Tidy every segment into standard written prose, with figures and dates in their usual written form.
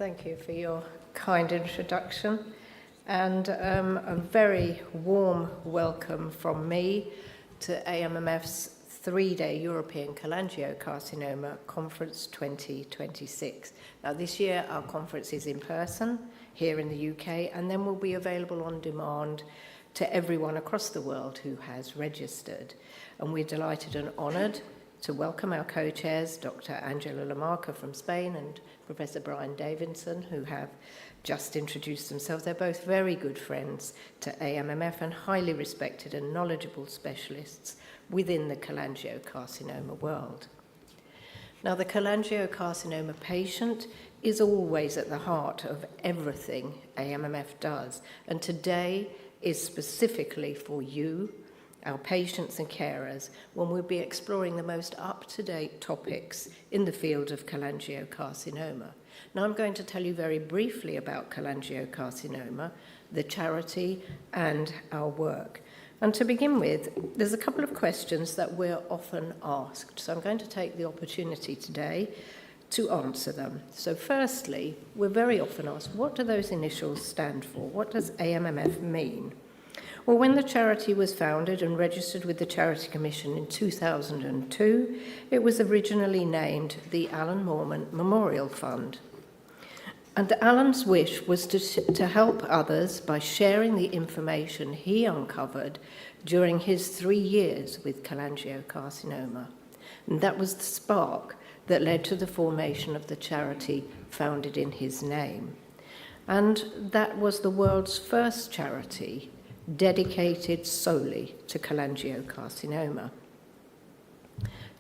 Thank you for your kind introduction, and a very warm welcome from me to AMMF's three-day European Cholangiocarcinoma Conference 2026. Now, this year our conference is in person here in the UK, and then will be available on demand to everyone across the world who has registered. And we're delighted and honoured to welcome our co-chairs, Dr. Angela Lamarca from Spain and Professor Brian Davidson, who have just introduced themselves. They're both very good friends to AMMF and highly respected and knowledgeable specialists within the cholangiocarcinoma world. Now, the cholangiocarcinoma patient is always at the heart of everything AMMF does, and today is specifically for you, our patients and carers, when we'll be exploring the most up-to-date topics in the field of cholangiocarcinoma. Now, I'm going to tell you very briefly about cholangiocarcinoma, the charity, and our work. And to begin with, there's a couple of questions that we're often asked, so I'm going to take the opportunity today to answer them. So firstly, we're very often asked, what do those initials stand for? What does AMMF mean? Well, when the charity was founded and registered with the Charity Commission in 2002, it was originally named the Alan Moorman Memorial Fund. And Alan's wish was to help others by sharing the information he uncovered during his 3 years with cholangiocarcinoma. And that was the spark that led to the formation of the charity founded in his name. And that was the world's first charity dedicated solely to cholangiocarcinoma.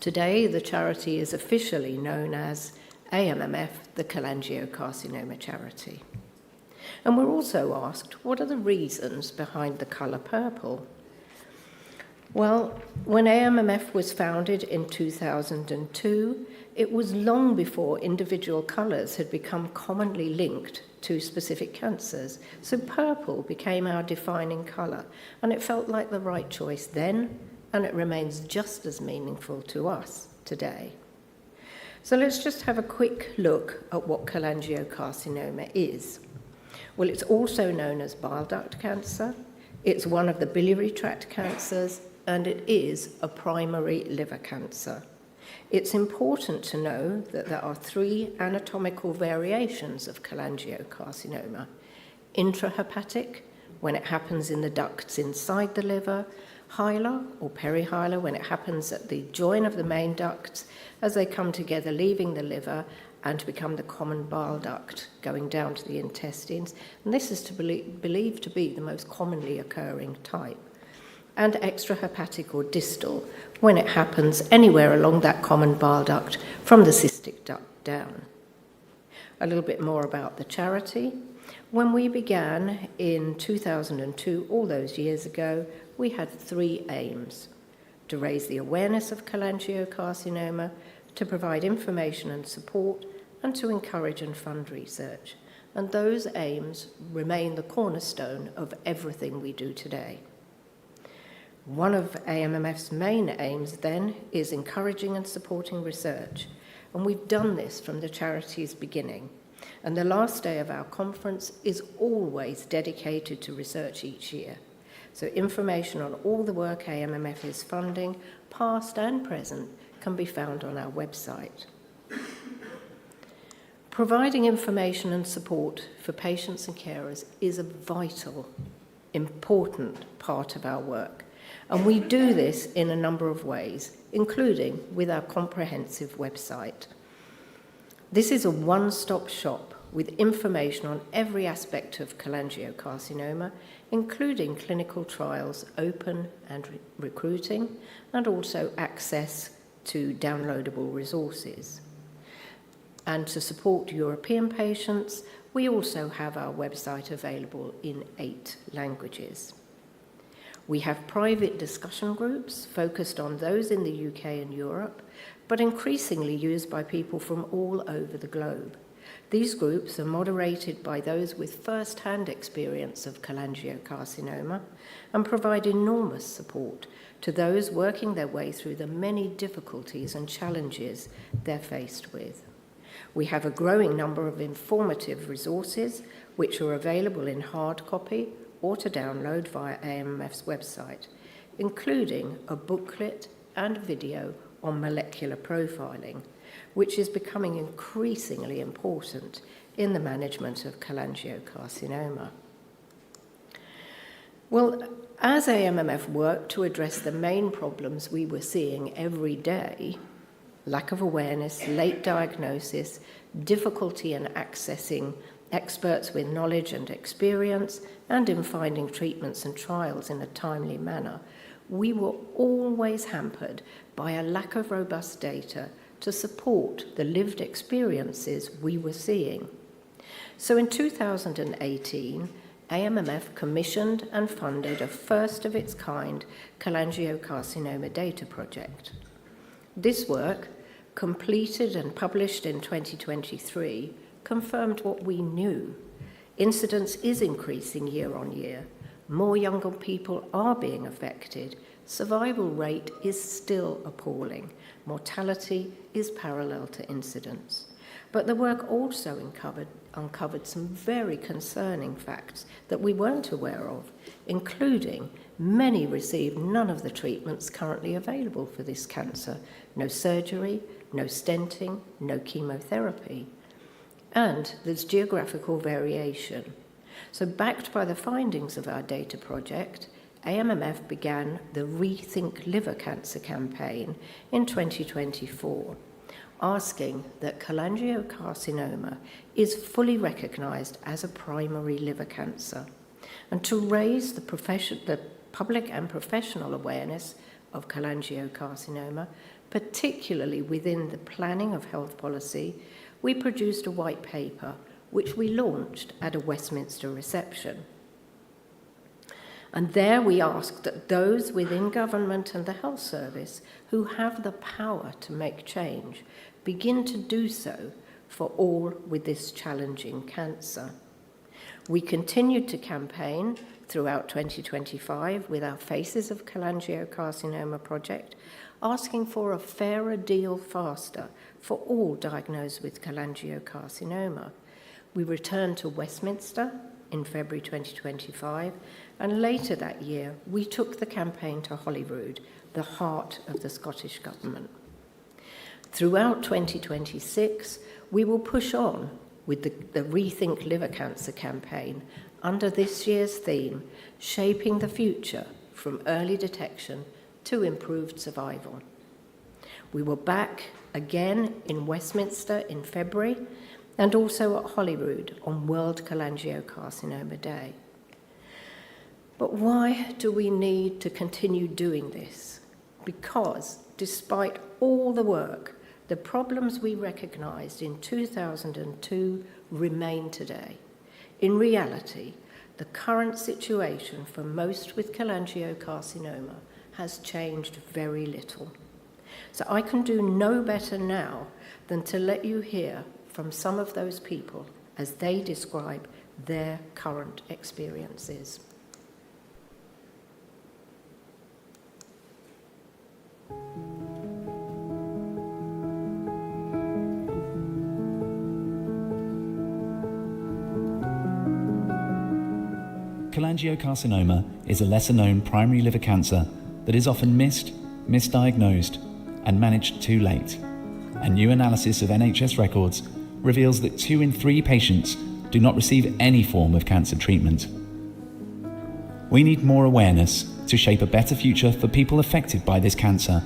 Today, the charity is officially known as AMMF, the Cholangiocarcinoma Charity. And we're also asked, what are the reasons behind the colour purple? Well, when AMMF was founded in 2002, it was long before individual colours had become commonly linked to specific cancers. So purple became our defining colour, and it felt like the right choice then, and it remains just as meaningful to us today. So let's just have a quick look at what cholangiocarcinoma is. Well, it's also known as bile duct cancer, it's one of the biliary tract cancers, and it is a primary liver cancer. It's important to know that there are 3 anatomical variations of cholangiocarcinoma: intrahepatic, when it happens in the ducts inside the liver; hilar or perihilar, when it happens at the join of the main ducts as they come together, leaving the liver and become the common bile duct going down to the intestines. And this is believed to be the most commonly occurring type. And extrahepatic or distal, when it happens anywhere along that common bile duct from the cystic duct down. A little bit more about the charity. When we began in 2002, all those years ago, we had 3 aims: to raise the awareness of cholangiocarcinoma, to provide information and support, and to encourage and fund research. And those aims remain the cornerstone of everything we do today. One of AMMF's main aims, then, is encouraging and supporting research, and we've done this from the charity's beginning. And the last day of our conference is always dedicated to research each year. So information on all the work AMMF is funding, past and present, can be found on our website. Providing information and support for patients and carers is a vital, important part of our work. And we do this in a number of ways, including with our comprehensive website. This is a one-stop shop with information on every aspect of cholangiocarcinoma, including clinical trials open and recruiting, and also access to downloadable resources. And to support European patients, we also have our website available in 8 languages. We have private discussion groups focused on those in the UK and Europe, but increasingly used by people from all over the globe. These groups are moderated by those with first-hand experience of cholangiocarcinoma and provide enormous support to those working their way through the many difficulties and challenges they're faced with. We have a growing number of informative resources which are available in hard copy or to download via AMMF's website, including a booklet and video on molecular profiling, which is becoming increasingly important in the management of cholangiocarcinoma. Well, as AMMF worked to address the main problems we were seeing every day, lack of awareness, late diagnosis, difficulty in accessing experts with knowledge and experience, and in finding treatments and trials in a timely manner, we were always hampered by a lack of robust data to support the lived experiences we were seeing. So in 2018, AMMF commissioned and funded a first-of-its-kind cholangiocarcinoma data project. This work, completed and published in 2023, confirmed what we knew. Incidence is increasing year on year. More younger people are being affected. Survival rate is still appalling. Mortality is parallel to incidence. But the work also uncovered some very concerning facts that we weren't aware of, including many received none of the treatments currently available for this cancer, no surgery, no stenting, no chemotherapy. And there's geographical variation. So backed by the findings of our data project, AMMF began the Rethink Liver Cancer campaign in 2024, asking that cholangiocarcinoma is fully recognised as a primary liver cancer, and to raise the public and professional awareness of cholangiocarcinoma, particularly within the planning of health policy. We produced a white paper which we launched at a Westminster reception. And there we asked that those within government and the health service who have the power to make change begin to do so for all with this challenging cancer. We continued to campaign throughout 2025 with our Faces of Cholangiocarcinoma project, asking for a fairer deal faster for all diagnosed with cholangiocarcinoma. We returned to Westminster in February 2025, and later that year we took the campaign to Holyrood, the heart of the Scottish Government. Throughout 2026, we will push on with the Rethink Liver Cancer campaign under this year's theme, Shaping the Future from Early Detection to Improved Survival. We were back again in Westminster in February and also at Holyrood on World Cholangiocarcinoma Day. But why do we need to continue doing this? Because despite all the work, the problems we recognised in 2002 remain today. In reality, the current situation for most with cholangiocarcinoma has changed very little. So I can do no better now than to let you hear from some of those people as they describe their current experiences. Cholangiocarcinoma is a lesser-known primary liver cancer that is often missed, misdiagnosed, and managed too late. A new analysis of NHS records reveals that 2 in 3 patients do not receive any form of cancer treatment. We need more awareness to shape a better future for people affected by this cancer.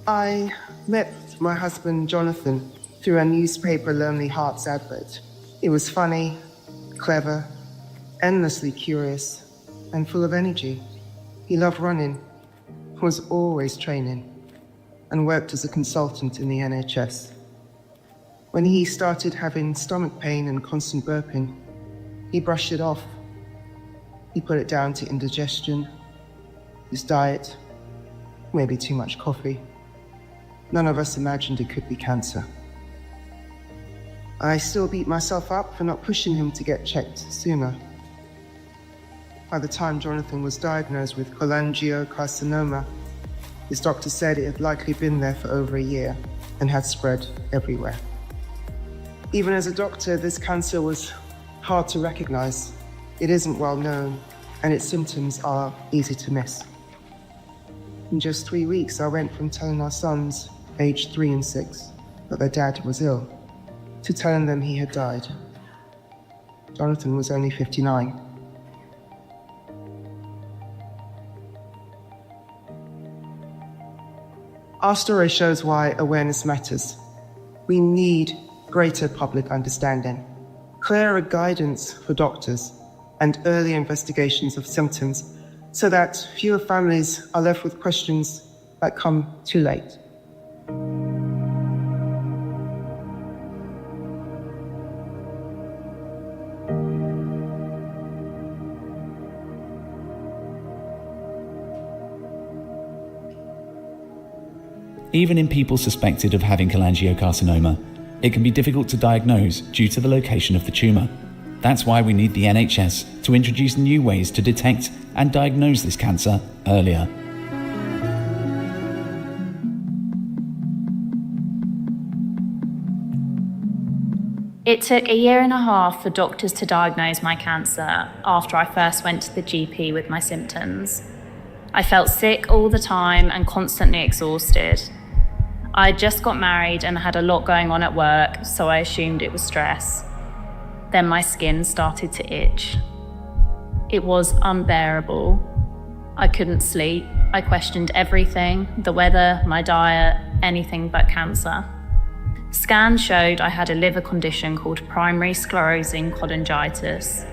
I met my husband Jonathan through a newspaper Lonely Hearts advert. It was funny, clever, endlessly curious, and full of energy. He loved running, was always training, and worked as a consultant in the NHS. When he started having stomach pain and constant burping, he brushed it off. He put it down to indigestion, his diet, maybe too much coffee. None of us imagined it could be cancer. I still beat myself up for not pushing him to get checked sooner. By the time Jonathan was diagnosed with cholangiocarcinoma, his doctor said it had likely been there for over a year and had spread everywhere. Even as a doctor, this cancer was hard to recognize. It isn't well known, and its symptoms are easy to miss. In just 3 weeks, I went from telling our sons, aged 3 and 6, that their dad was ill, to telling them he had died. Jonathan was only 59. Our story shows why awareness matters. We need greater public understanding, clearer guidance for doctors, and early investigations of symptoms so that fewer families are left with questions that come too late. Even in people suspected of having cholangiocarcinoma, it can be difficult to diagnose due to the location of the tumour. That's why we need the NHS to introduce new ways to detect and diagnose this cancer earlier. It took a year and a half for doctors to diagnose my cancer after I first went to the GP with my symptoms. I felt sick all the time and constantly exhausted. I had just got married and had a lot going on at work, so I assumed it was stress. Then my skin started to itch. It was unbearable. I couldn't sleep. I questioned everything, the weather, my diet, anything but cancer. Scans showed I had a liver condition called primary sclerosing cholangitis.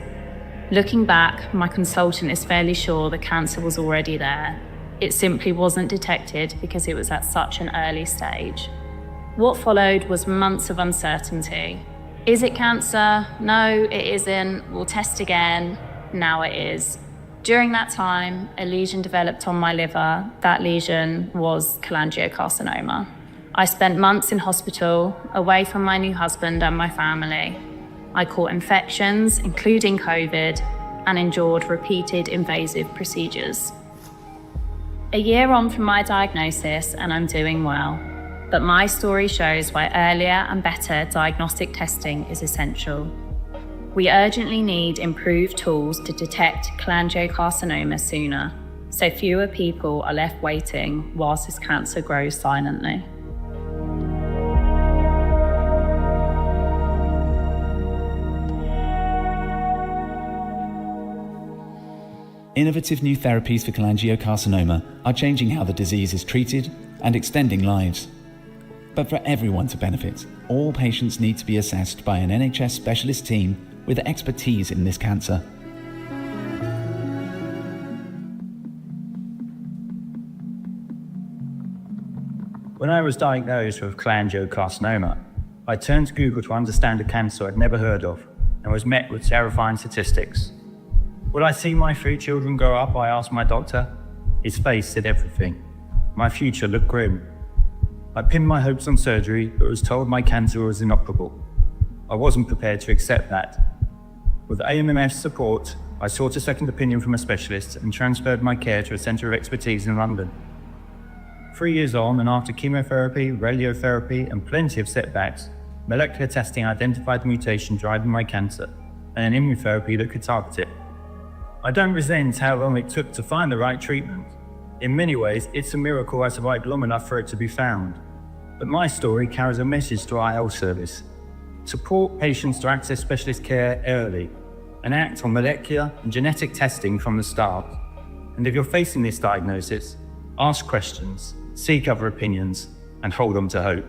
Looking back, my consultant is fairly sure the cancer was already there. It simply wasn't detected because it was at such an early stage. What followed was months of uncertainty. Is it cancer? No, it isn't. We'll test again. Now it is. During that time, a lesion developed on my liver. That lesion was cholangiocarcinoma. I spent months in hospital, away from my new husband and my family. I caught infections, including COVID, and endured repeated invasive procedures. A year on from my diagnosis, and I'm doing well. But my story shows why earlier and better diagnostic testing is essential. We urgently need improved tools to detect cholangiocarcinoma sooner, so fewer people are left waiting whilst this cancer grows silently. Innovative new therapies for cholangiocarcinoma are changing how the disease is treated and extending lives. But for everyone to benefit, all patients need to be assessed by an NHS specialist team with expertise in this cancer. When I was diagnosed with cholangiocarcinoma, I turned to Google to understand a cancer I'd never heard of and was met with terrifying statistics. Would I see my 3 children grow up? I asked my doctor. His face said everything. My future looked grim. I pinned my hopes on surgery, but was told my cancer was inoperable. I wasn't prepared to accept that. With AMMF's support, I sought a second opinion from a specialist and transferred my care to a centre of expertise in London. 3 years on, and after chemotherapy, radiotherapy, and plenty of setbacks, molecular testing identified the mutation driving my cancer and an immunotherapy that could target it. I don't resent how long it took to find the right treatment. In many ways, it's a miracle I survived long enough for it to be found. But my story carries a message to our health service. Support patients to access specialist care early and act on molecular and genetic testing from the start. And if you're facing this diagnosis, ask questions, seek other opinions, and hold on to hope.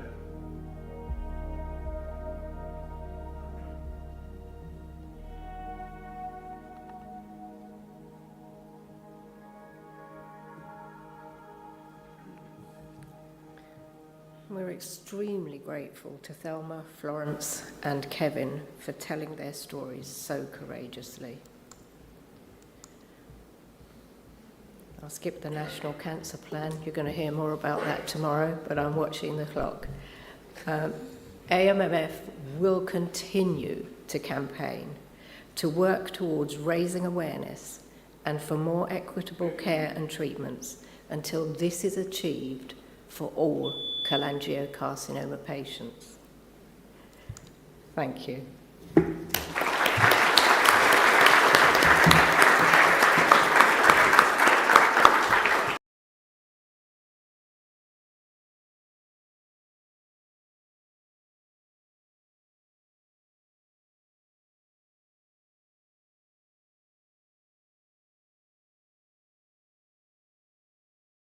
We're extremely grateful to Thelma, Florence, and Kevin for telling their stories so courageously. I'll skip the National Cancer Plan. You're going to hear more about that tomorrow, but I'm watching the clock. AMMF will continue to campaign to work towards raising awareness and for more equitable care and treatments until this is achieved for all cholangiocarcinoma patients. Thank you.